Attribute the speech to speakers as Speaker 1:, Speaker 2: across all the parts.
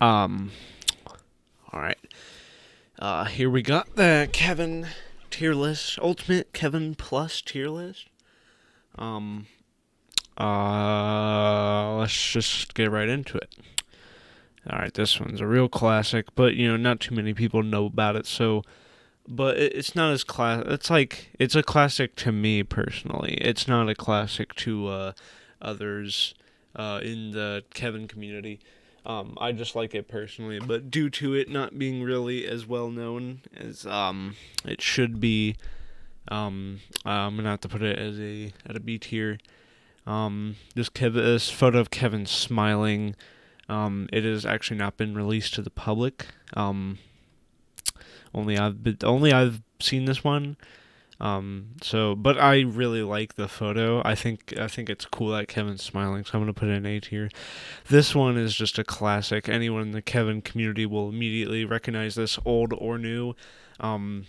Speaker 1: Um, all right. Here we got the Kevin tier list, Ultimate Kevin Plus tier list. Um, let's just get right into it. All right, this one's a real classic, but not too many people know about it. So, but it's not as class. It's a classic to me personally. It's not a classic to others in the Kevin community. I just like it personally, but due to it not being really as well known as it should be, I'm gonna have to put it as a at a B tier. This photo of Kevin smiling. It has actually not been released to the public. Only I've seen this one. But I really like the photo. I think it's cool that Kevin's smiling, so I'm gonna put it in A tier. This one is just a classic. Anyone in the Kevin community will immediately recognize this, old or new. Um,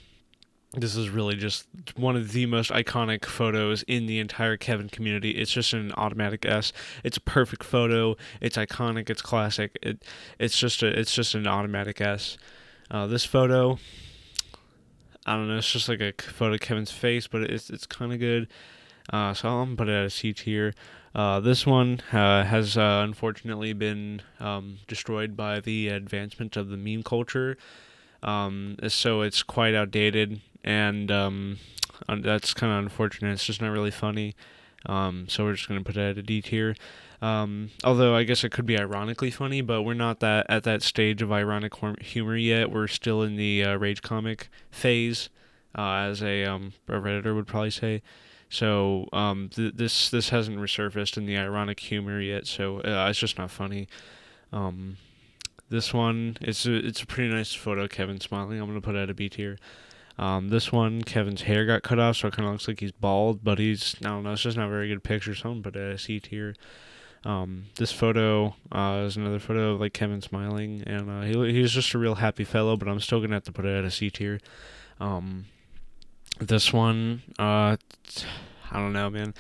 Speaker 1: this is really just one of the most iconic photos in the entire Kevin community. It's just an automatic S. It's a perfect photo. It's iconic. It's classic. It's just an automatic S. This photo, I don't know. It's just like a photo of Kevin's face, but it's kind of good. So I'm gonna put it at a C tier. This one has unfortunately been destroyed by the advancement of the meme culture. So it's quite outdated, and that's kind of unfortunate. It's just not really funny. So we're just gonna put it at a D tier. Although I guess it could be ironically funny, but we're not that at that stage of ironic humor yet. We're still in the rage comic phase, as a redditor would probably say. So this hasn't resurfaced in the ironic humor yet. So it's just not funny. Um, this one it's a pretty nice photo. Kevin smiling. I'm gonna put it at a B tier. This one, Kevin's hair got cut off, so it kind of looks like he's bald, but I don't know, it's just not a very good picture, so I'm gonna put it at a C tier. This photo is another photo of like Kevin smiling, and he's just a real happy fellow, but I'm still gonna have to put it at a C tier. Um, this one, I don't know, man.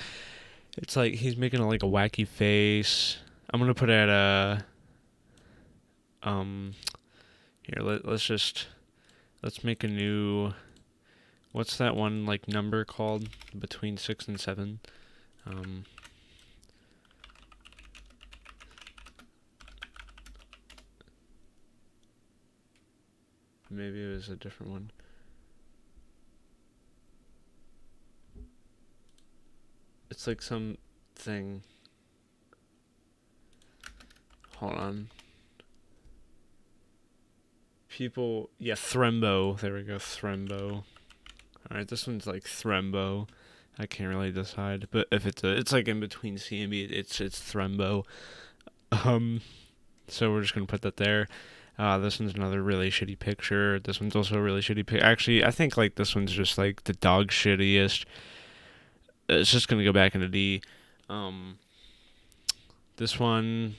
Speaker 1: It's like he's making like a wacky face. I'm gonna put it at a um. Here, let's make a new. What's that one like number called between 6 and 7? Um, Maybe it was a different one. It's like something. Hold on. People, yeah, Thrembo. There we go, Thrembo. All right, this one's like Thrembo. I can't really decide, but if it's like in between C and B, it's Thrembo. Um, so we're just gonna put that there. This one's another really shitty picture. This one's also a really shitty picture. Actually, I think like this one's just like the dog shittiest. It's just gonna go back into D. Um, this one,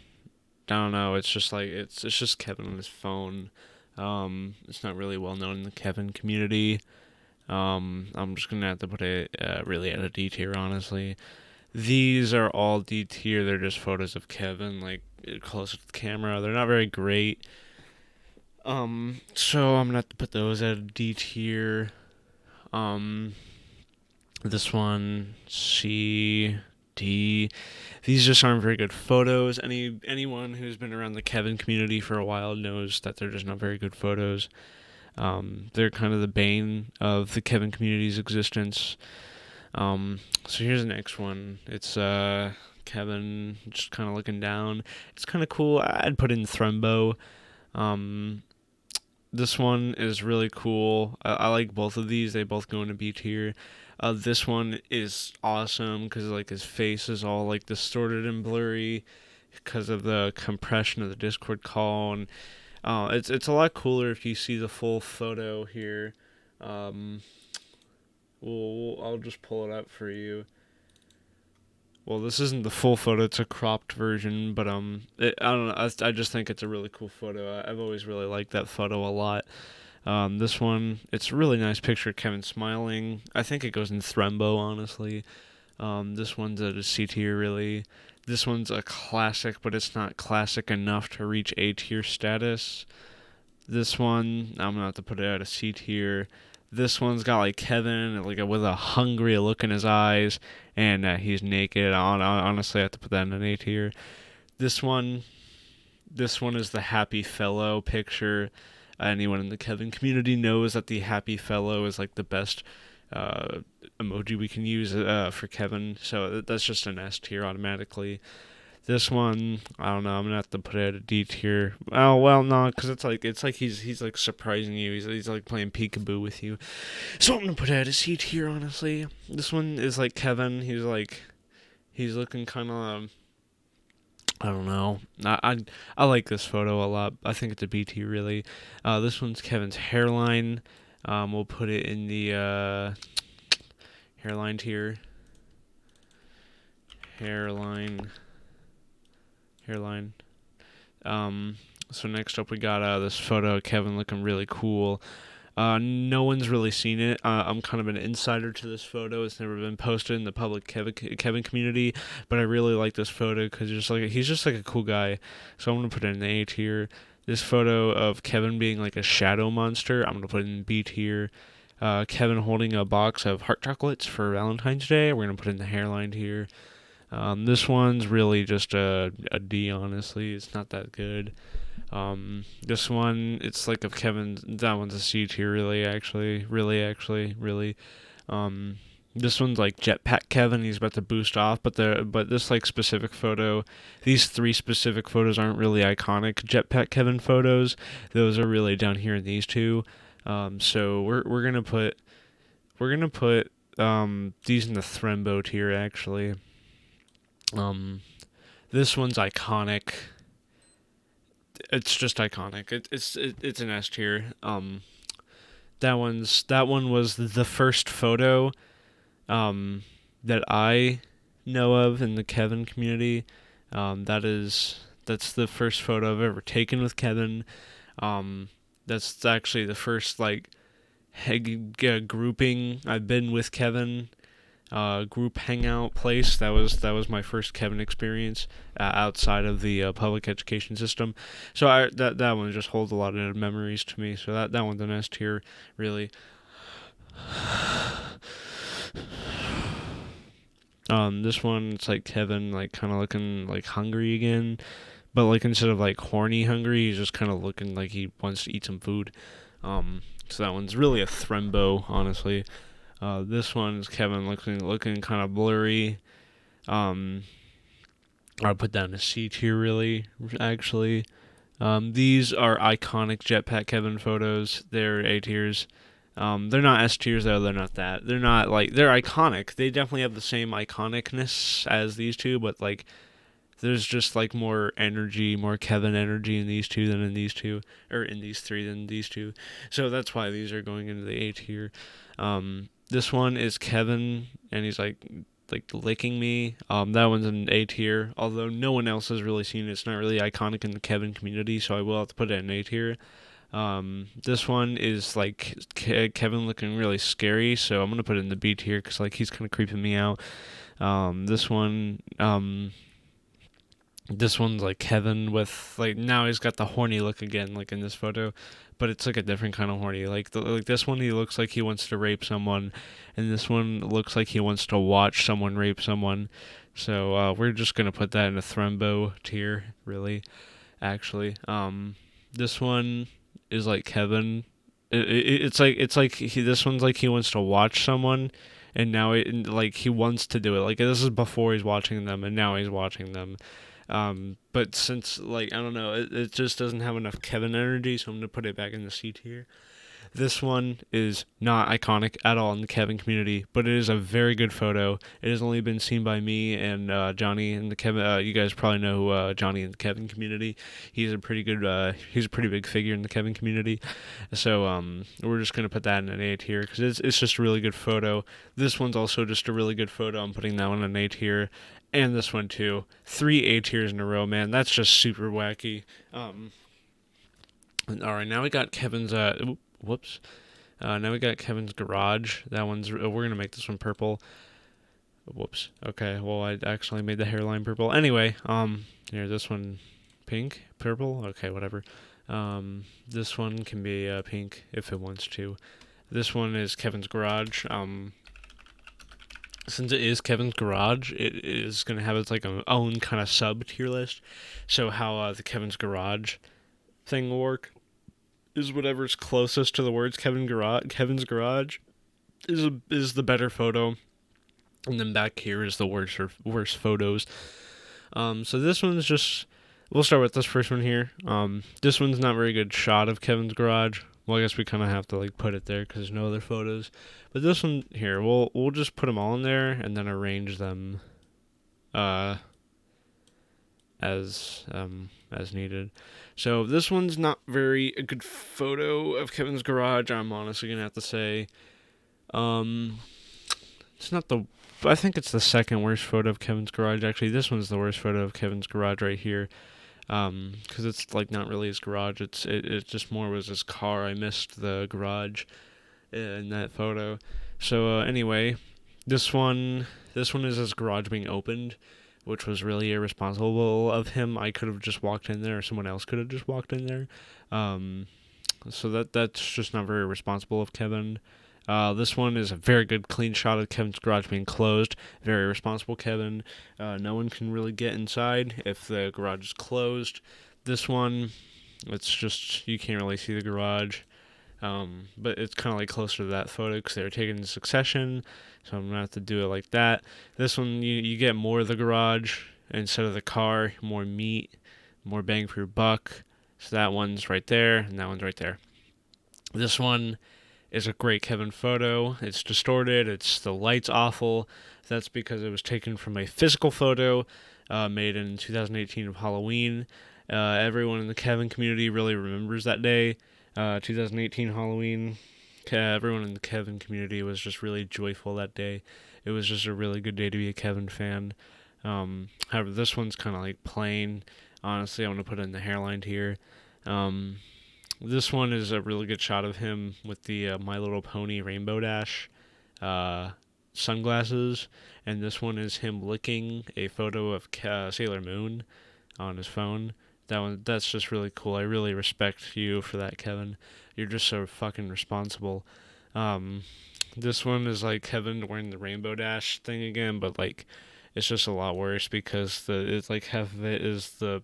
Speaker 1: I don't know. It's just like it's just Kevin on his phone. It's not really well known in the Kevin community. I'm just gonna have to put it really at a D tier, honestly. These are all D tier. They're just photos of Kevin, like close to the camera. They're not very great. So I'm gonna have to put those at a D tier. Um, this one C, D. These just aren't very good photos. Anyone who's been around the Kevin community for a while knows that they're just not very good photos. They're kind of the bane of the Kevin community's existence. So here's the next one. It's Kevin just kind of looking down. It's kind of cool. I'd put in Thrembo. Um, this one is really cool. I like both of these. They both go into B tier. This one is awesome because like his face is all like distorted and blurry because of the compression of the Discord call, and it's a lot cooler if you see the full photo here. Um, I'll just pull it up for you. Well, this isn't the full photo; it's a cropped version. But I don't know. I just think it's a really cool photo. I've always really liked that photo a lot. This one, it's a really nice picture of Kevin smiling. I think it goes in Thrembo, honestly. This one's at a C tier, really. This one's a classic, but it's not classic enough to reach A tier status. This one, I'm gonna have to put it at a C tier. This one's got like Kevin, like with a hungry look in his eyes, and he's naked. Honestly, I have to put that in an A tier. This one, this one is the happy fellow picture. Anyone in the Kevin community knows that the happy fellow is like the best uh, emoji we can use for Kevin. So that's just an S tier automatically. This one, I don't know. I'm gonna have to put it at a D tier. Oh well, no, because it's like he's like surprising you. He's like playing peekaboo with you. So I'm gonna put it at a C tier. Honestly, this one is like Kevin. He's looking kind of. I don't know. I like this photo a lot. I think it's a B tier really. This one's Kevin's hairline. We'll put it in the hairline tier. Hairline. Hairline. So next up we got this photo of Kevin looking really cool. No one's really seen it. I'm kind of an insider to this photo. It's never been posted in the public Kevin community, but I really like this photo because he's just like a cool guy. So I'm gonna put it in the A tier. This photo of Kevin being like a shadow monster, I'm gonna put it in B tier. Kevin holding a box of heart chocolates for Valentine's Day, we're gonna put it in the hairline tier. This one's really just a D, honestly. It's not that good. This one, it's like of Kevin. That one's a C tier, really, actually. Really, actually, really. Um, this one's like Jetpack Kevin. He's about to boost off, but this like specific photo, these three specific photos aren't really iconic Jetpack Kevin photos. Those are really down here in these two. So we're gonna put these in the Thrembo tier, actually. Um, this one's iconic. It's just iconic. It's an S tier. That one was the first photo that I know of in the Kevin community. That's the first photo I've ever taken with Kevin. That's actually the first like grouping I've been with Kevin, group hangout place. That was my first Kevin experience outside of the public education system. So that one just holds a lot of memories to me. So that one's an S tier, really. This one, it's like Kevin like kind of looking like hungry again, but like instead of like horny hungry, he's just kind of looking like he wants to eat some food. So that one's really a Thrembo, honestly. This one is Kevin looking kind of blurry. Um, I'll put that in a C tier, really, actually. These are iconic Jetpack Kevin photos. They're A tiers. They're not S tiers though. They're not that. They're not like they're iconic. They definitely have the same iconicness as these two, but like there's just like more energy, more Kevin energy in these two than in these two, or in these three than these two. So that's why these are going into the A tier. This one is Kevin, and he's like licking me. That one's an A tier, although no one else has really seen it. It's not really iconic in the Kevin community, so I will have to put it in A tier. This one is like Kevin looking really scary, so I'm gonna put it in the B tier because like he's kind of creeping me out. This one, this one's like Kevin with like now he's got the horny look again, like in this photo, but it's like a different kind of horny. Like this one, he looks like he wants to rape someone, and this one looks like he wants to watch someone rape someone. So we're just gonna put that in a Thrembo tier, really. Actually, this one is like Kevin. This one's like he wants to watch someone, and now like he wants to do it. Like this is before he's watching them, and now he's watching them. But since like I don't know, it just doesn't have enough Kevin energy, so I'm gonna put it back in the C tier. This one is not iconic at all in the Kevin community, but it is a very good photo. It has only been seen by me and Johnny in the Kevin. You guys probably know Johnny in the Kevin community. He's a pretty good. He's a pretty big figure in the Kevin community. So we're just gonna put that in an A tier because it's just a really good photo. This one's also just a really good photo. I'm putting that one in an A tier. And this one too. 3 A tiers in a row, man. That's just super wacky. All right, now we got Kevin's. Whoops. Now we got Kevin's garage. That one's. We're gonna make this one purple. Whoops. Okay, well, I actually made the hairline purple. Anyway, here, this one, pink, purple. Okay, whatever. This one can be pink if it wants to. This one is Kevin's Garage. Since it is Kevin's Garage, it is gonna have its like own kind of sub tier list. So how the Kevin's Garage thing will work is whatever's closest to the words Kevin's Garage is the better photo, and then back here is the worst photos. So this one's just, we'll start with this first one here. This one's not very good shot of Kevin's Garage. Well, I guess we kind of have to like put it there because there's no other photos. But this one here, we'll just put them all in there and then arrange them, uh, as needed. So this one's not very a good photo of Kevin's Garage. I'm honestly gonna have to say, um, it's not the. I think it's the second worst photo of Kevin's Garage. Actually, this one's the worst photo of Kevin's Garage right here. Because it's like not really his garage. It just more was his car. I missed the garage in that photo. So anyway, this one is his garage being opened, which was really irresponsible of him. I could have just walked in there, or someone else could have just walked in there. So that's just not very responsible of Kevin. This one is a very good clean shot of Kevin's garage being closed. Very responsible, Kevin. No one can really get inside if the garage is closed. This one, it's just, you can't really see the garage. But it's kind of like closer to that photo because they were taken in succession. So I'm going to have to do it like that. This one, you get more of the garage instead of the car. More meat, more bang for your buck. So that one's right there, and that one's right there. This one is a great Kevin photo. It's distorted. The light's awful. That's because it was taken from a physical photo made in 2018 of Halloween. Everyone in the Kevin community really remembers that day. 2018 Halloween. Everyone in the Kevin community was just really joyful that day. It was just a really good day to be a Kevin fan. However, this one's kind of like plain. Honestly, I'm going to put it in the hairline here. This one is a really good shot of him with the My Little Pony Rainbow Dash sunglasses, and this one is him licking a photo of Sailor Moon on his phone. That's just really cool. I really respect you for that, Kevin. You're just so fucking responsible. This one is like Kevin wearing the Rainbow Dash thing again, but like it's just a lot worse because it's like half of it is the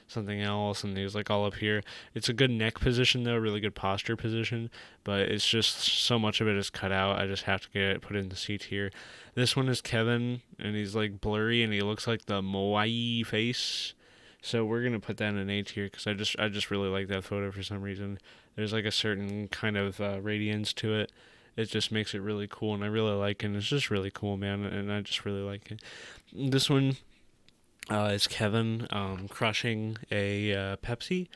Speaker 1: something else, and he's like all up here. It's a good neck position though, really good posture position, but it's just so much of it is cut out. I just have to get it put in the C tier. This one is Kevin, and he's like blurry, and he looks like the Moai face. So we're gonna put that in an A tier because I just really like that photo for some reason. There's like a certain kind of radiance to it. It just makes it really cool, and I really like it. And it's just really cool, man, and I just really like it. This one is Kevin crushing a Pepsi,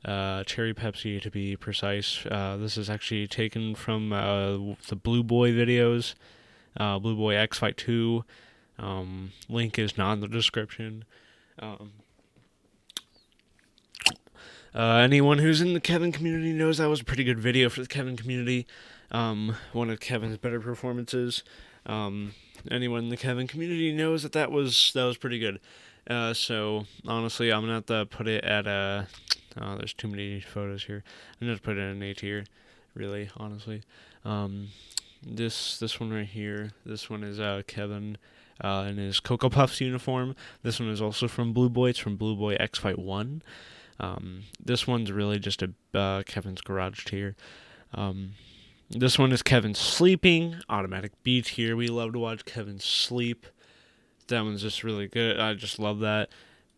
Speaker 1: cherry Pepsi to be precise. This is actually taken from the Blue Boy videos, Blue Boy X Fight 2. Link is not in the description. Anyone who's in the Kevin community knows that was a pretty good video for the Kevin community. One of Kevin's better performances. Anyone in the Kevin community knows that was pretty good. So honestly, I'm gonna have to put it at there's too many photos here. I'm gonna have to put it in an A tier, really, honestly. This one right here. This one is Kevin in his Cocoa Puffs uniform. This one is also from Blue Boy. It's from Blue Boy X Fight 1. This one's really just a Kevin's Garage tier. This one is Kevin sleeping. Automatic B tier. We love to watch Kevin sleep. That one's just really good. I just love that.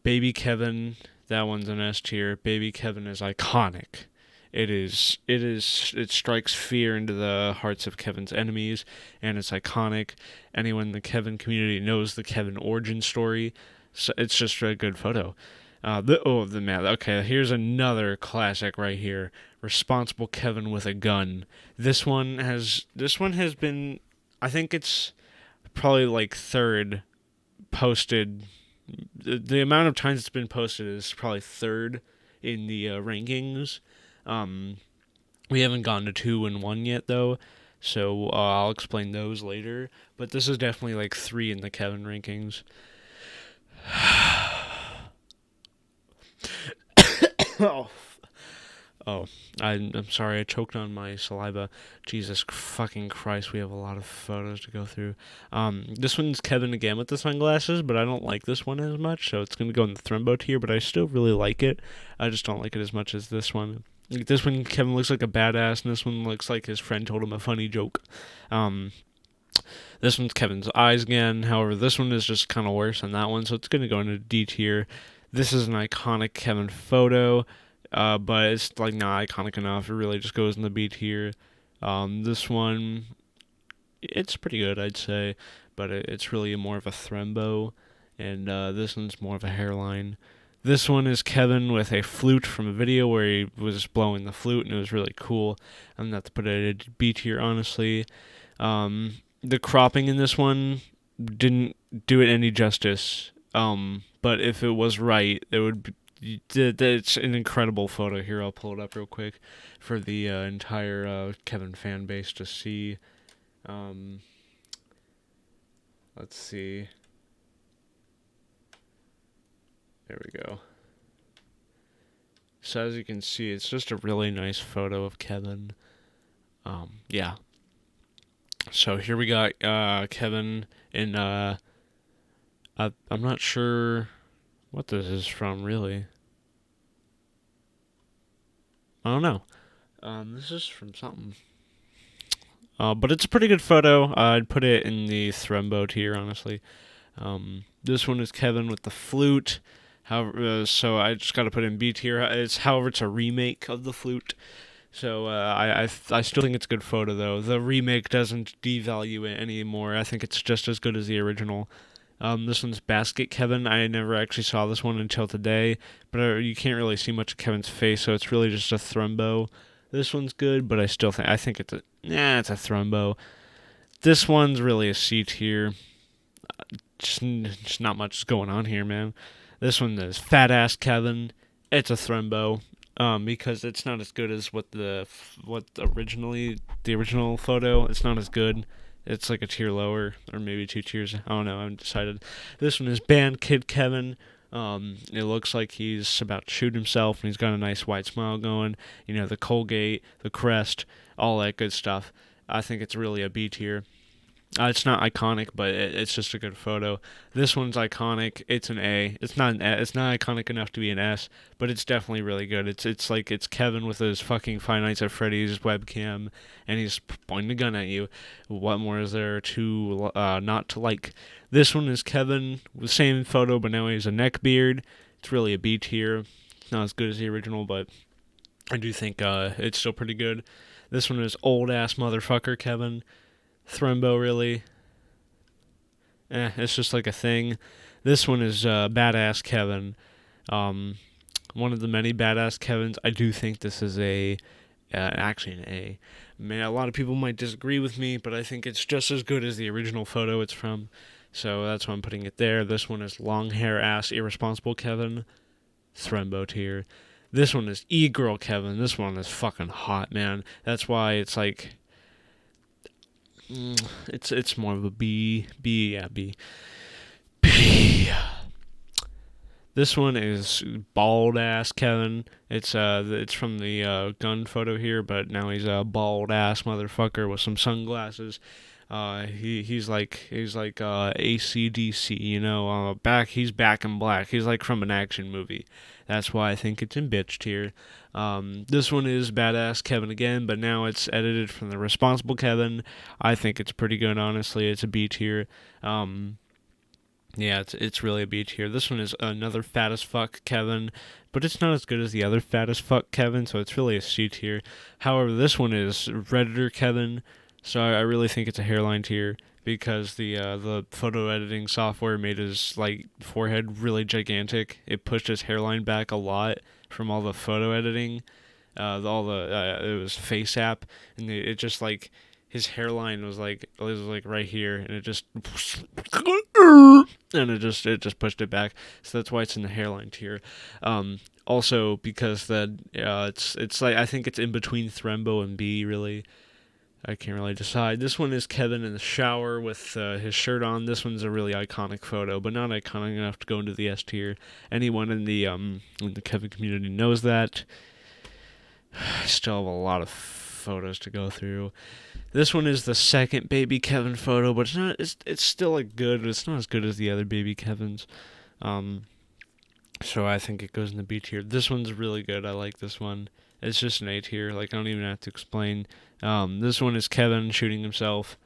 Speaker 1: Baby Kevin, that one's an S tier. Baby Kevin is iconic. It strikes fear into the hearts of Kevin's enemies, and it's iconic. Anyone in the Kevin community knows the Kevin origin story. So it's just a good photo. The man. Okay, here's another classic right here. Responsible Kevin with a gun. This one has been, I think it's probably like third posted. The amount of times it's been posted is probably third in the rankings. We haven't gone to 2 and 1 yet though, So I'll explain those later. But this is definitely like 3 in the Kevin rankings. oh, oh, I'm sorry. I choked on my saliva. Jesus fucking Christ, we have a lot of photos to go through. This one's Kevin again with the sunglasses, but I don't like this one as much, so it's gonna go in the Thrumbo tier. But I still really like it. I just don't like it as much as this one. Like this one, Kevin looks like a badass, and this one looks like his friend told him a funny joke. Um, this one's Kevin's eyes again. However, this one is just kind of worse than that one, so it's gonna go into D tier. This is an iconic Kevin photo, but it's like not iconic enough. It really just goes in the B tier. This one, it's pretty good, I'd say, but it's really more of a Thrumbo, and this one's more of a hairline. This one is Kevin with a flute from a video where he was blowing the flute, and it was really cool. I'm not to put it at B tier, honestly. The cropping in this one didn't do it any justice. But if it was right, it would be. It's an incredible photo here. I'll pull it up real quick for the entire Kevin fan base to see. Um, let's see. There we go. So as you can see, it's just a really nice photo of Kevin. Yeah. So here we got Kevin in. I'm not sure what this is from, really. I don't know. This is from something. But it's a pretty good photo. I'd put it in the Thrumbo tier, honestly. This one is Kevin with the flute. However, so I just got to put in B tier. However, it's a remake of the flute. So I still think it's a good photo though. The remake doesn't devalue it anymore. I think it's just as good as the original. This one's Basket Kevin. I never actually saw this one until today, but you can't really see much of Kevin's face, so it's really just a Thrumbo. This one's good, but I think it's a Thrumbo. This one's really a C tier. Just not much going on here, man. This one is Fat Ass Kevin. It's a Thrumbo. Because it's not as good as the original photo. It's not as good. It's like a tier lower, or maybe 2 tiers. I don't know. I haven't decided. This one is Band Kid Kevin. It looks like he's about to shoot himself, and he's got a nice white smile going. You know, the Colgate, the crest, all that good stuff. I think it's really a B tier. It's not iconic, but it's just a good photo. This one's iconic. It's an A. It's not an S. It's not iconic enough to be an S, but it's definitely really good. It's Kevin with his fucking Five Nights at Freddy's webcam, and he's pointing a gun at you. What more is there to not to like? This one is Kevin with the same photo, but now he has a neck beard. It's really a B tier. It's not as good as the original, but I do think it's still pretty good. This one is old ass motherfucker Kevin. Thrumbo, really. It's just like a thing. This one is Badass Kevin. One of the many Badass Kevins. I do think this is actually an A. Man, a lot of people might disagree with me, but I think it's just as good as the original photo it's from. So that's why I'm putting it there. This one is long hair ass irresponsible Kevin. Thrumbo tier. This one is E-girl Kevin. This one is fucking hot, man. That's why it's like it's more of a B. B. This one is bald ass Kevin. It's from the gun photo here, but now he's a bald ass motherfucker with some sunglasses. He's like AC/DC, you know. He's back in black. He's like from an action movie. That's why I think it's in bitch tier. This one is Badass Kevin again, but now it's edited from the Responsible Kevin. I think it's pretty good, honestly. It's a B tier. Yeah, it's really a B tier. This one is another fat as fuck Kevin, but it's not as good as the other fat as fuck Kevin, so it's really a C tier. However, this one is Redditor Kevin, so I really think it's a hairline tier because the photo editing software made his like forehead really gigantic. It pushed his hairline back a lot from all the photo editing. It was Face App, and it just like his hairline was like right here, and it just it just pushed it back. So that's why it's in the hairline tier. Also because it's like I think it's in between Thrumbo and B really. I can't really decide. This one is Kevin in the shower with his shirt on. This one's a really iconic photo, but not iconic enough to go into the S tier. Anyone in the Kevin community knows that. I still have a lot of photos to go through. This one is the second baby Kevin photo, but it's not. It's still like good. But it's not as good as the other baby Kevins. Um, so I think it goes in the B tier. This one's really good. I like this one. It's just an A tier. Like I don't even have to explain. This one is Kevin shooting himself.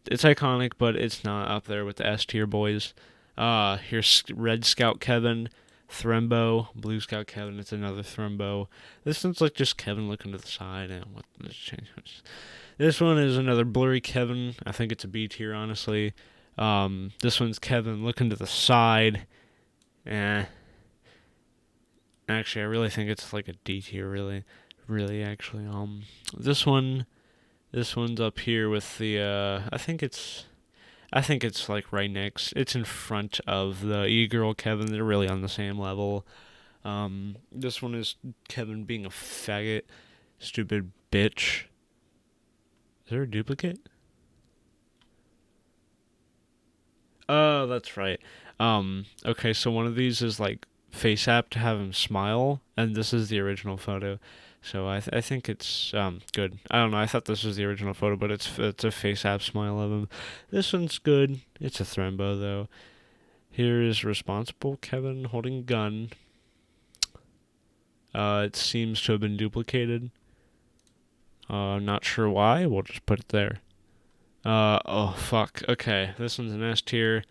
Speaker 1: It's iconic, but it's not up there with the S tier boys. Here's Red Scout Kevin, Thrembo, Blue Scout Kevin. It's another Thrembo. This one's like just Kevin looking to the side and what. This one is another blurry Kevin. I think it's a B tier, honestly. This one's Kevin looking to the side. Actually, I really think it's like a D tier. Really, actually. This one. This one's up here with the. I think it's like right next. It's in front of the e-girl Kevin. They're really on the same level. This one is Kevin being a faggot, stupid bitch. Is there a duplicate? Oh, that's right. Okay, so one of these is like face app to have him smile, and this is the original photo. So I think it's good. I don't know. I thought this was the original photo, but it's a face app smile of him. This one's good. It's a Thrembo though. Here is responsible Kevin holding gun. It seems to have been duplicated. I'm not sure why. We'll just put it there. Oh fuck. Okay, this one's an S tier.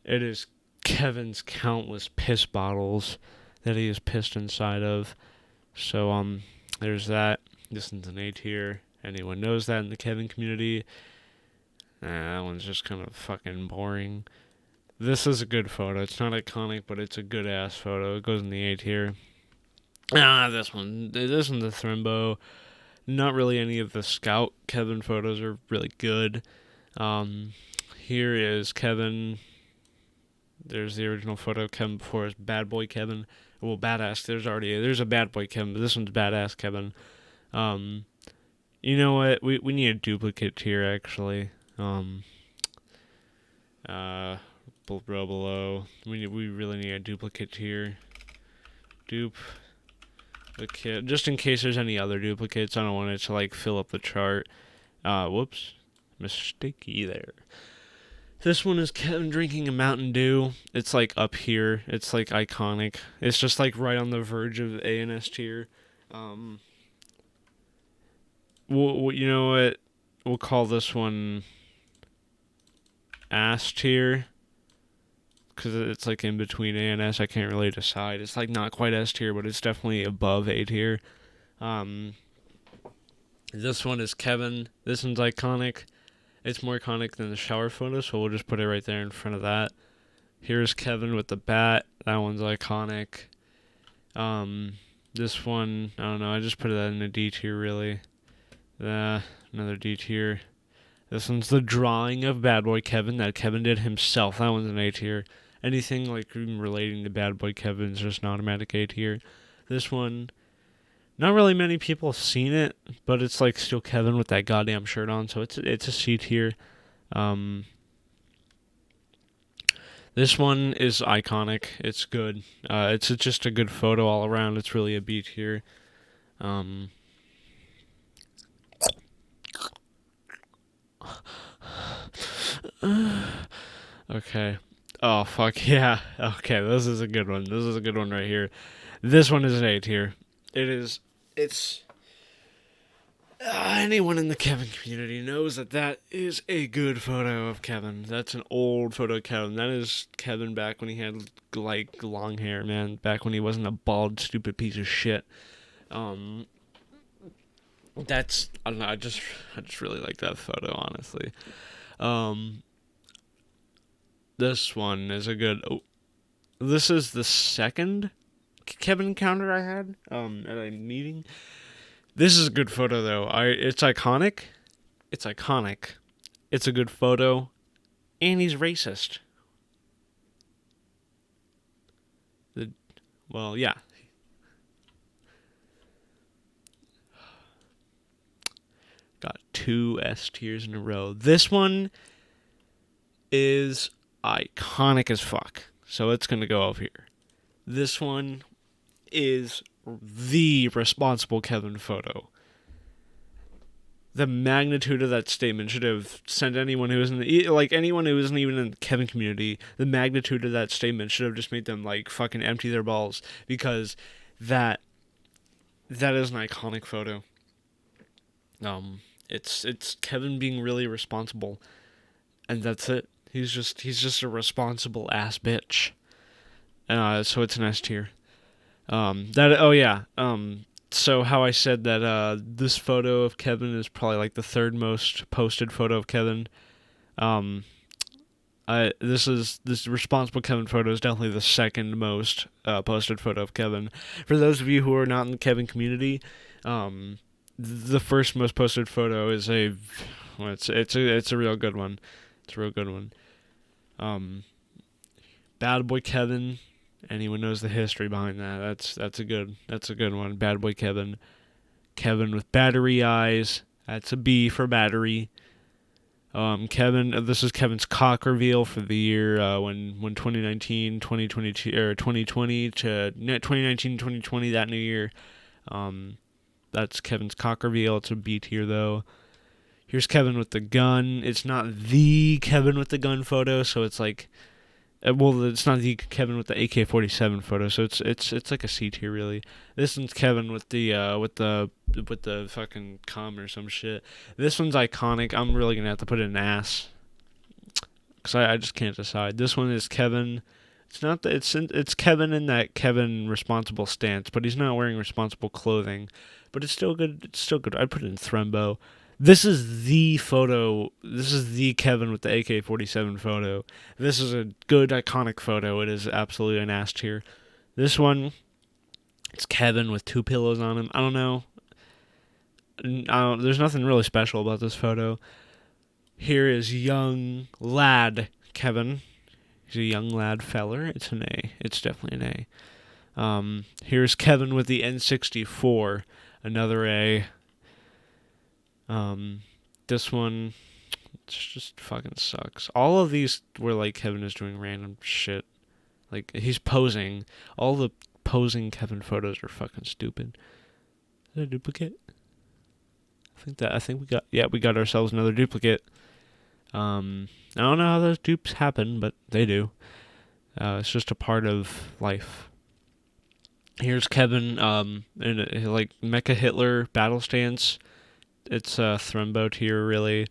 Speaker 1: It is Kevin's countless piss bottles that he is pissed inside of. So there's that. This one's an A tier. Anyone knows that in the Kevin community? That one's just kind of fucking boring. This is a good photo. It's not iconic, but it's a good ass photo. It goes in the A tier. This one. This one's a Thrembo. Not really any of the Scout Kevin photos are really good. Here is Kevin. There's the original photo of Kevin before his bad boy Kevin. Well, badass. There's a bad boy Kevin, but this one's badass Kevin. You know what? We need a duplicate here actually. Below. We really need a duplicate here. Okay, just in case there's any other duplicates. I don't want it to like fill up the chart. Whoops, mistakey there. This one is Kevin drinking a Mountain Dew. It's like up here. It's like iconic. It's just like right on the verge of A and S tier. You know what? We'll call this one ass tier. Because it's like in between A and S. I can't really decide. It's like not quite S tier, but it's definitely above A tier. This one is Kevin. This one's iconic. It's more iconic than the shower photo, so we'll just put it right there in front of that. Here's Kevin with the bat. That one's iconic. This one, I don't know. I just put that in a D tier, really. Another D tier. This one's the drawing of Bad Boy Kevin that Kevin did himself. That one's an A tier. Anything like relating to Bad Boy Kevin is just an automatic A tier. This one, not really many people have seen it, but it's like still Kevin with that goddamn shirt on, so it's a C tier. This one is iconic. It's good. It's just a good photo all around. It's really a B tier. Okay. Oh fuck yeah. Okay, this is a good one. This is a good one right here. This one is an A tier. It's anyone in the Kevin community knows that is a good photo of Kevin. That's an old photo of Kevin. That is Kevin back when he had like long hair, man. Back when he wasn't a bald, stupid piece of shit. That's I don't know. I just really like that photo, honestly. This one is a good. Oh, this is the second Kevin encounter I had at a meeting. This is a good photo though. It's iconic. It's iconic. It's a good photo, and he's racist. Yeah. God 2 S tiers in a row. This one is iconic as fuck, so it's gonna go over here. This one is the responsible Kevin photo. The magnitude of that statement should have sent anyone who isn't anyone who isn't even in the Kevin community. The magnitude of that statement should have just made them like fucking empty their balls, because that is an iconic photo. It's Kevin being really responsible, and that's it. He's just a responsible ass bitch. So it's an S tier. So how I said that this photo of Kevin is probably like the third most posted photo of Kevin. This responsible Kevin photo is definitely the second most posted photo of Kevin. For those of you who are not in the Kevin community, the first most posted photo is it's a real good one. It's a real good one. Bad Boy Kevin. Anyone knows the history behind that? That's a good one. Bad Boy Kevin. Kevin with battery eyes. That's a B for battery. Kevin. This is Kevin's cock reveal for the year when 2019, 2022, or 2020 to 2019, 2020. That new year. That's Kevin's cock reveal. It's a B tier though. Here's Kevin with the gun. It's not the Kevin with the gun photo, so it's like. It's not the Kevin with the AK-47 photo, so it's like a C tier really. This one's Kevin with the fucking cum or some shit. This one's iconic. I'm really gonna have to put it in ass, cause I just can't decide. This one is Kevin. It's Kevin in that Kevin responsible stance, but he's not wearing responsible clothing. But it's still good. It's still good. I'd put it in Thrembo. This is the photo. This is the Kevin with the AK-47 photo. This is a good, iconic photo. It is absolutely an ass tier. This one, it's Kevin with 2 pillows on him. I don't know. There's nothing really special about this photo. Here is young lad Kevin. He's a young lad feller. It's an A. It's definitely an A. Here's Kevin with the N64. Another A. This one, it just fucking sucks. All of these were like Kevin is doing random shit. Like, he's posing. All the posing Kevin photos are fucking stupid. Is that a duplicate? I think we got ourselves another duplicate. I don't know how those dupes happen, but they do. It's just a part of life. Here's Kevin, in a, like Mecha Hitler battle stance. It's a Thrembo tier, really.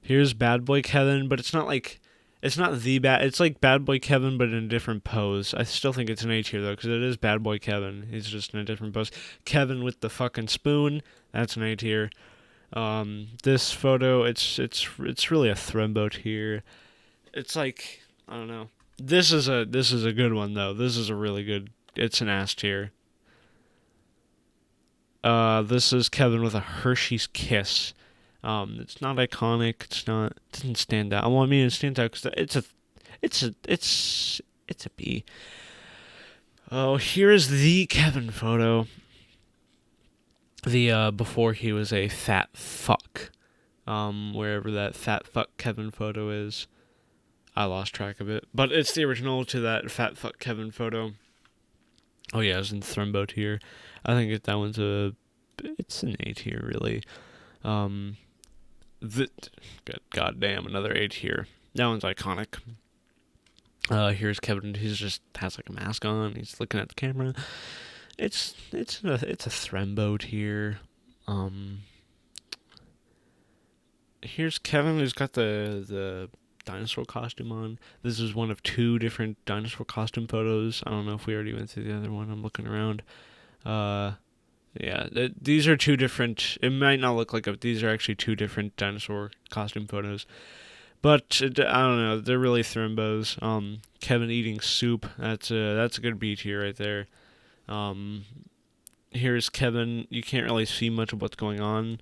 Speaker 1: Here's Bad Boy Kevin, but it's not like... It's not the bad... It's like Bad Boy Kevin, but in a different pose. I still think it's an A tier, though, because it is Bad Boy Kevin. He's just in a different pose. Kevin with the fucking spoon. That's an A tier. This photo, it's really a Thrembo tier. It's like... I don't know. This is a good one, though. This is a really good... It's an ass tier. This is Kevin with a Hershey's Kiss. It's not iconic. It doesn't stand out. Well, I mean, it stands out because it's a B. Oh, here's the Kevin photo. The before he was a fat fuck. Wherever that fat fuck Kevin photo is, I lost track of it. But it's the original to that fat fuck Kevin photo. Oh yeah, it's in Thrembo tier. I think that one's it's an A tier, really. Goddamn, another A tier. That one's iconic. Here's Kevin. He just has like a mask on. He's looking at the camera. It's a Thrembo tier. Here's Kevin who's got the dinosaur costume on. This is one of 2 different dinosaur costume photos. I don't know if we already went through the other one. I'm looking around. Yeah, these are 2 different... It might not look like these are actually 2 different dinosaur costume photos. But, I don't know, they're really Thrembos. Kevin eating soup, that's a good B tier right there. Here's Kevin. You can't really see much of what's going on.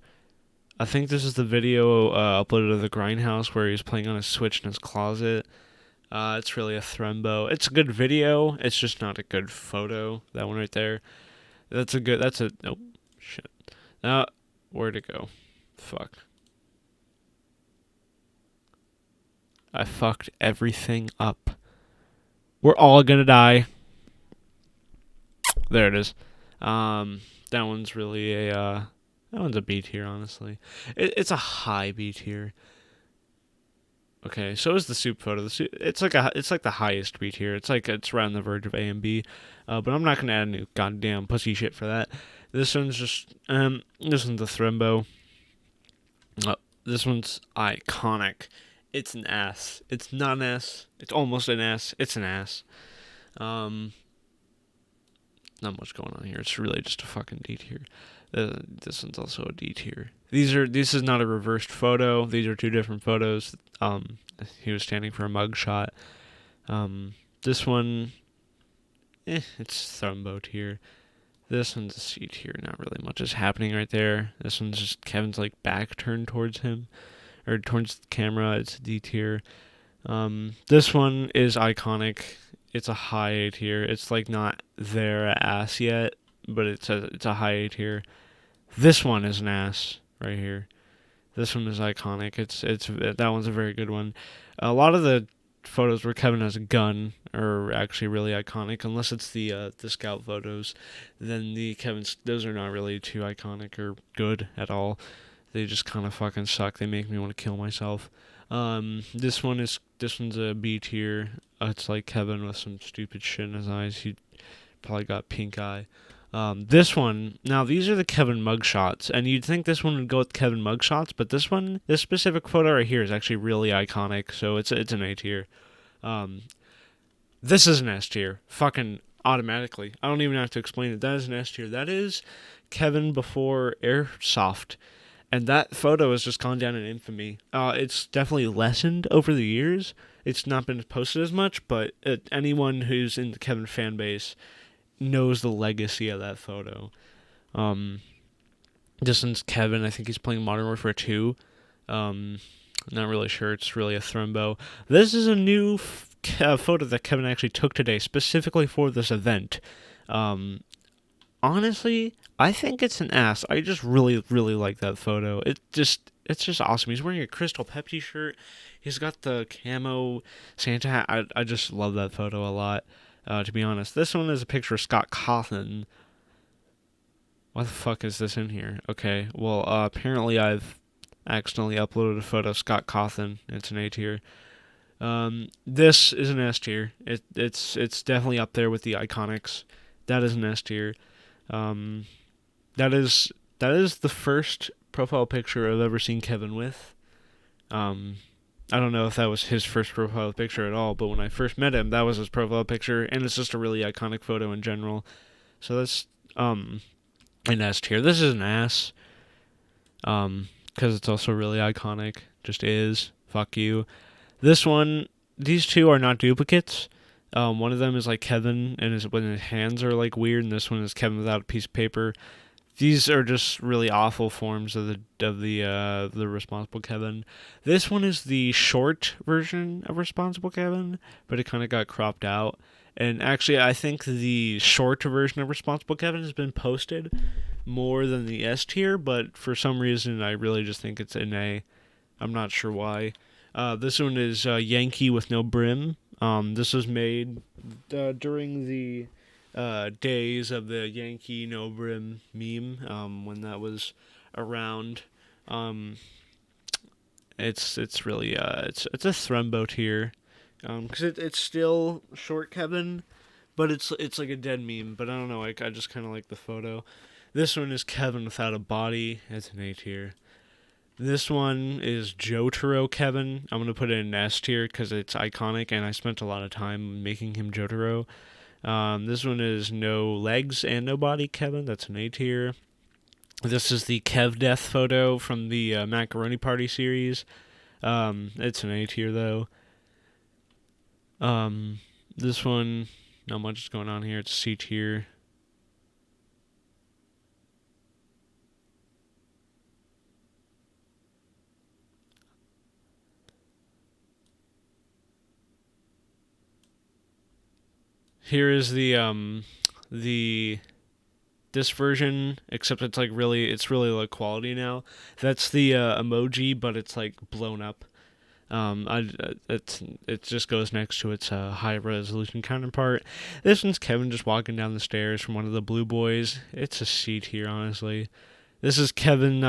Speaker 1: I think this is the video uploaded to the Grindhouse where he's playing on his Switch in his closet. It's really a Thrembo. It's a good video. It's just not a good photo. That one right there. Nope, shit. Now, where'd it go? Fuck. I fucked everything up. We're all gonna die. There it is. That one's really that one's a B tier, honestly. It's a high B tier. Okay, so is the soup photo. It's like the highest B tier. It's right on the verge of A and B. But I'm not gonna add any goddamn pussy shit for that. This one's just this one's a Thrembo. This one's iconic. It's an ass. It's not an ass. It's almost an ass. It's an ass. Um, Not much going on here. It's really just a fucking D tier. This one's also a D tier. This is not a reversed photo. These are two different photos. He was standing for a mug shot. This one, it's Thrembo tier. This one's a C tier. Not really much is happening right there. This one's just Kevin's like back turned towards him, or towards the camera. It's a D tier. This one is iconic. It's a high A tier. It's like not their ass yet, but it's a high A tier. This one is an ass right here. This one is iconic. It's that one's a very good one. A lot of the photos where Kevin has a gun are actually really iconic, unless it's the scout photos. Then those are not really too iconic or good at all. They just kind of fucking suck. They make me want to kill myself. This one's a B tier. It's like Kevin with some stupid shit in his eyes. He probably got pink eye. This one, now these are the Kevin mugshots, and you'd think this one would go with Kevin mugshots, but this specific photo right here is actually really iconic, so it's an A tier. This is an S tier, fucking automatically. I don't even have to explain it. That is an S tier. That is Kevin before Airsoft, and that photo has just gone down in infamy. It's definitely lessened over the years. It's not been posted as much, but anyone who's in the Kevin fan base knows the legacy of that photo. This one's Kevin. I think he's playing Modern Warfare 2. Not really sure. It's really a Thrembo. This is a new photo that Kevin actually took today, specifically for this event. Honestly, I think it's an ass. I just really, really like that photo. It's just awesome. He's wearing a Crystal Pepsi shirt. He's got the camo Santa hat. I just love that photo a lot. To be honest, this one is a picture of Scott Cawthon. Why the fuck is this in here? Okay, well, apparently I've accidentally uploaded a photo of Scott Cawthon. It's an A tier. This is an S tier. It's definitely up there with the iconics. That is an S tier. That is the first profile picture I've ever seen Kevin with. I don't know if that was his first profile picture at all, but when I first met him, that was his profile picture, and it's just a really iconic photo in general. So that's an S tier. This is an ass, because it's also really iconic. Just is. Fuck you. These two are not duplicates. One of them is like Kevin, and when his hands are like weird, and this one is Kevin without a piece of paper. These are just really awful forms of the Responsible Kevin. This one is the short version of Responsible Kevin, but it kind of got cropped out. And actually, I think the short version of Responsible Kevin has been posted more than the S tier, but for some reason, I really just think it's an A. I'm not sure why. This one is Yankee with no brim. This was made during the days of the Yankee no brim meme, when that was around. It's really it's a Thrembo tier, because it's still short Kevin, but it's like a dead meme. But I don't know, I just kind of like the photo. This one is Kevin without a body. It's an A tier. This one is Jotaro Kevin. I'm gonna put it in S tier because it's iconic, and I spent a lot of time making him Jotaro. This one is no legs and no body Kevin. That's an A tier. This is the Kev Death photo from the Macaroni Party series. It's an A tier though. This one, not much is going on here. It's C tier. Here is this version, except it's really low quality now. That's the emoji, but it's like blown up. It just goes next to its high resolution counterpart. This one's Kevin just walking down the stairs from one of the Blue Boys. It's a C tier, honestly. This is Kevin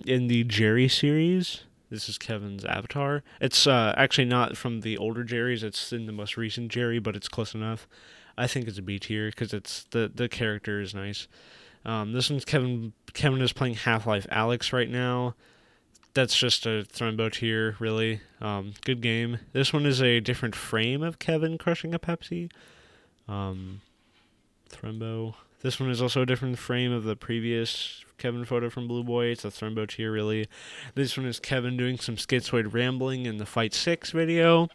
Speaker 1: in the Jerry series. This is Kevin's avatar. It's actually not from the older Jerrys. It's in the most recent Jerry, but it's close enough. I think it's a B tier because it's the character is nice. This one's Kevin. Kevin is playing Half-Life Alyx right now. That's just a Thrumbo tier, really. Good game. This one is a different frame of Kevin crushing a Pepsi. Thrumbo. This one is also a different frame of the previous Kevin photo from Blue Boy. It's a Thrumbo tier, really. This one is Kevin doing some schizoid rambling in the Fight 6 video.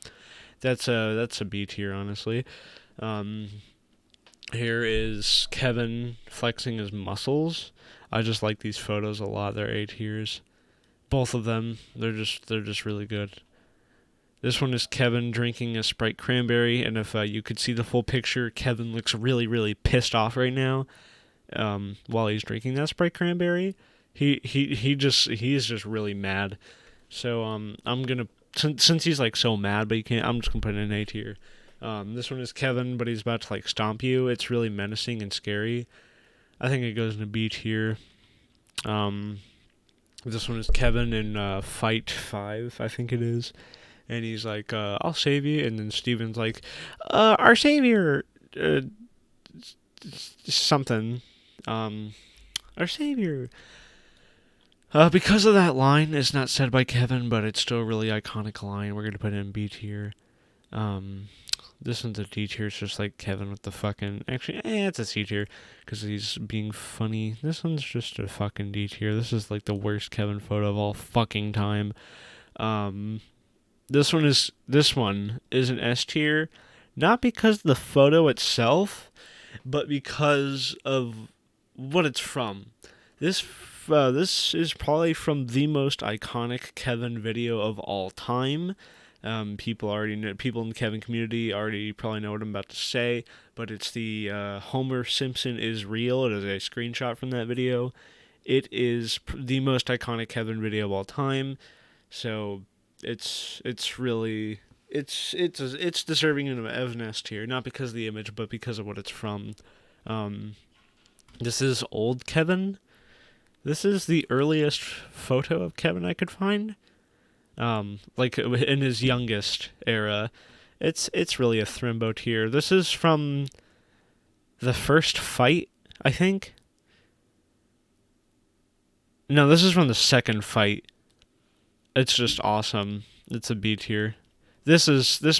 Speaker 1: That's a B tier, honestly. Here is Kevin flexing his muscles. I just like these photos a lot. They're A tiers. Both of them. They're just really good. This one is Kevin drinking a Sprite cranberry, and if you could see the full picture, Kevin looks really, really pissed off right now while he's drinking that Sprite cranberry. He's just really mad. So I'm gonna since he's like so mad, but I'm just gonna put it in A tier. This one is Kevin, but he's about to like stomp you. It's really menacing and scary. I think it goes in Beach here. This one is Kevin in Fight 5, I think it is. And he's like, I'll save you. And then Steven's like, our savior, something. Our savior. Because of that line, it's not said by Kevin, but it's still a really iconic line. We're going to put it in B tier. This one's a D tier. It's just like Kevin with the fucking... Actually, it's a C tier because he's being funny. This one's just a fucking D tier. This is like the worst Kevin photo of all fucking time. This one is an S tier, not because of the photo itself, but because of what it's from. This is probably from the most iconic Kevin video of all time. People in the Kevin community already probably know what I'm about to say, but it's the Homer Simpson is real. It is a screenshot from that video. It is the most iconic Kevin video of all time. So it's deserving of an S tier, not because of the image, but because of what it's from. This is old Kevin. This is the earliest photo of Kevin I could find. Like in his youngest era. It's really a Thrumbo tier. This is from the first fight, I think. No, this is from the second fight. It's just awesome. It's a B tier. This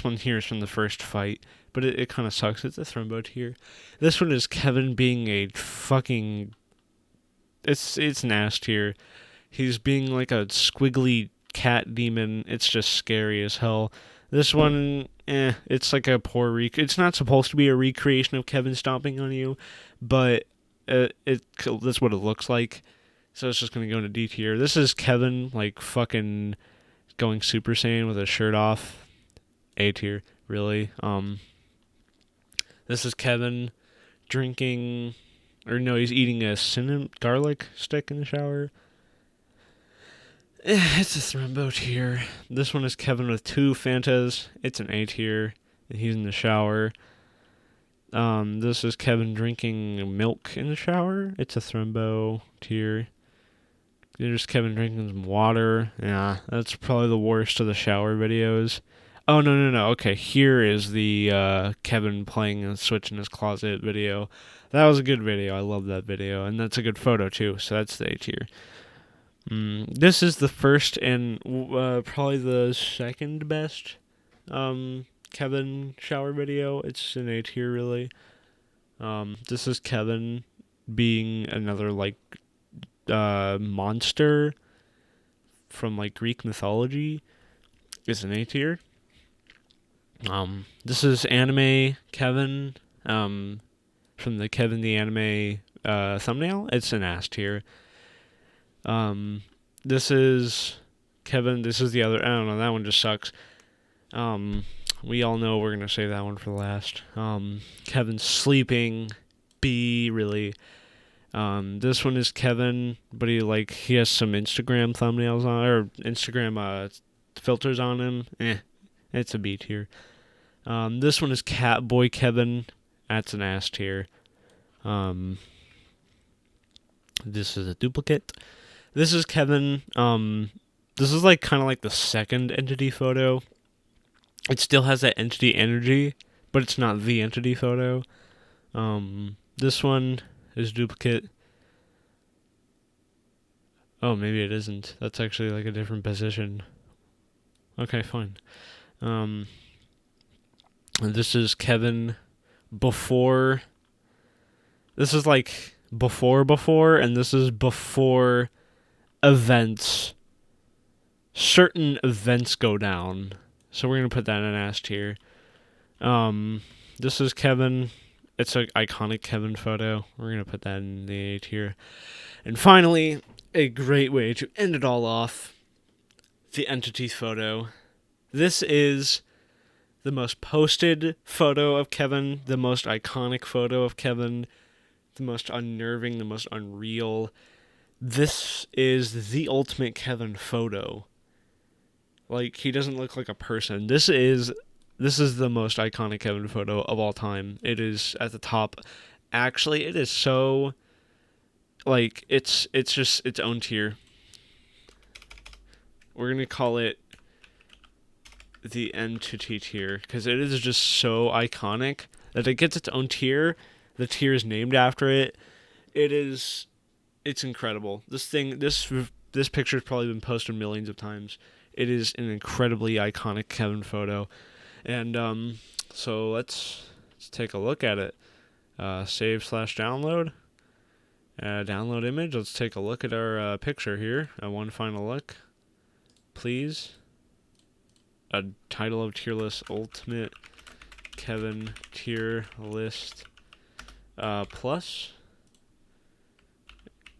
Speaker 1: one here is from the first fight, but it kind of sucks. It's a Thrumbo tier. This one is Kevin being a fucking... It's nasty here. He's being like a squiggly cat demon. It's just scary as hell. This one, it's like a poor it's not supposed to be a recreation of Kevin stomping on you, but that's what it looks like. So it's just gonna go into D tier. This is Kevin like fucking going Super Saiyan with his shirt off. A tier, really. This is Kevin drinking, or no, he's eating a cinnamon garlic stick in the shower. It's a Thrumbo tier. This one is Kevin with 2 Fantas. It's an A tier. He's in the shower. This is Kevin drinking milk in the shower. It's a Thrumbo tier. There's Kevin drinking some water. Yeah, that's probably the worst of the shower videos. Oh, no. Okay, here is the Kevin playing a Switch in his closet video. That was a good video. I love that video. And that's a good photo, too. So that's the A tier. This is the first and probably the second best Kevin shower video. It's an A tier, really. This is Kevin being another, like, monster from, like, Greek mythology. It's an A tier. This is anime Kevin from the Kevin the Anime thumbnail. It's an S tier. This is Kevin. This is the other. I don't know. That one just sucks. We all know we're gonna save that one for last. Kevin sleeping. B really. This one is Kevin, but he has some Instagram thumbnails on, or Instagram filters on him, it's a B tier. This one is Catboy Kevin. That's an S tier. This is a duplicate. This is Kevin. This is like kind of like the second entity photo. It still has that entity energy, but it's not the entity photo. This one is duplicate. Oh, maybe it isn't. That's actually like a different position. Okay, fine. This is Kevin before. This is like before, and this is before events. Certain events go down. So we're going to put that in an S tier. This is Kevin. It's an iconic Kevin photo. We're going to put that in the A tier. And finally, a great way to end it all off, the entity photo. This is the most posted photo of Kevin, the most iconic photo of Kevin, the most unnerving, the most unreal. This is the ultimate Kevin photo. Like, he doesn't look like a person. This is the most iconic Kevin photo of all time. It is at the top. Actually, it is so, like, it's just its own tier. We're going to call it the entity tier because it is just so iconic that it gets its own tier. The tier is named after it. It's incredible. This picture has probably been posted millions of times. It is an incredibly iconic Kevin photo. And so let's take a look at it. Save/download. Download image. Let's take a look at our picture here. One final look, please. A title of tier list: Ultimate Kevin tier list plus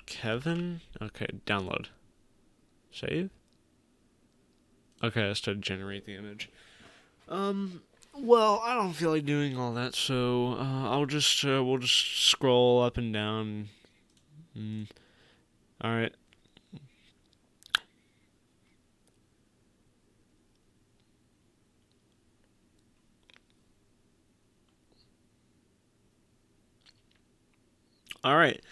Speaker 1: Kevin. Okay, download. Save. Okay, let's to generate the image. Well, I don't feel like doing all that, so we'll just scroll up and down. All right. All right.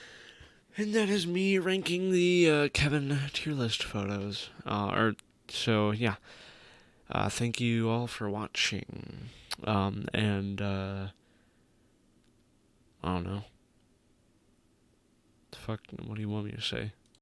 Speaker 1: And that is me ranking the Kevin tier list photos. Yeah. Thank you all for watching. And I don't know. The fuck, what do you want me to say?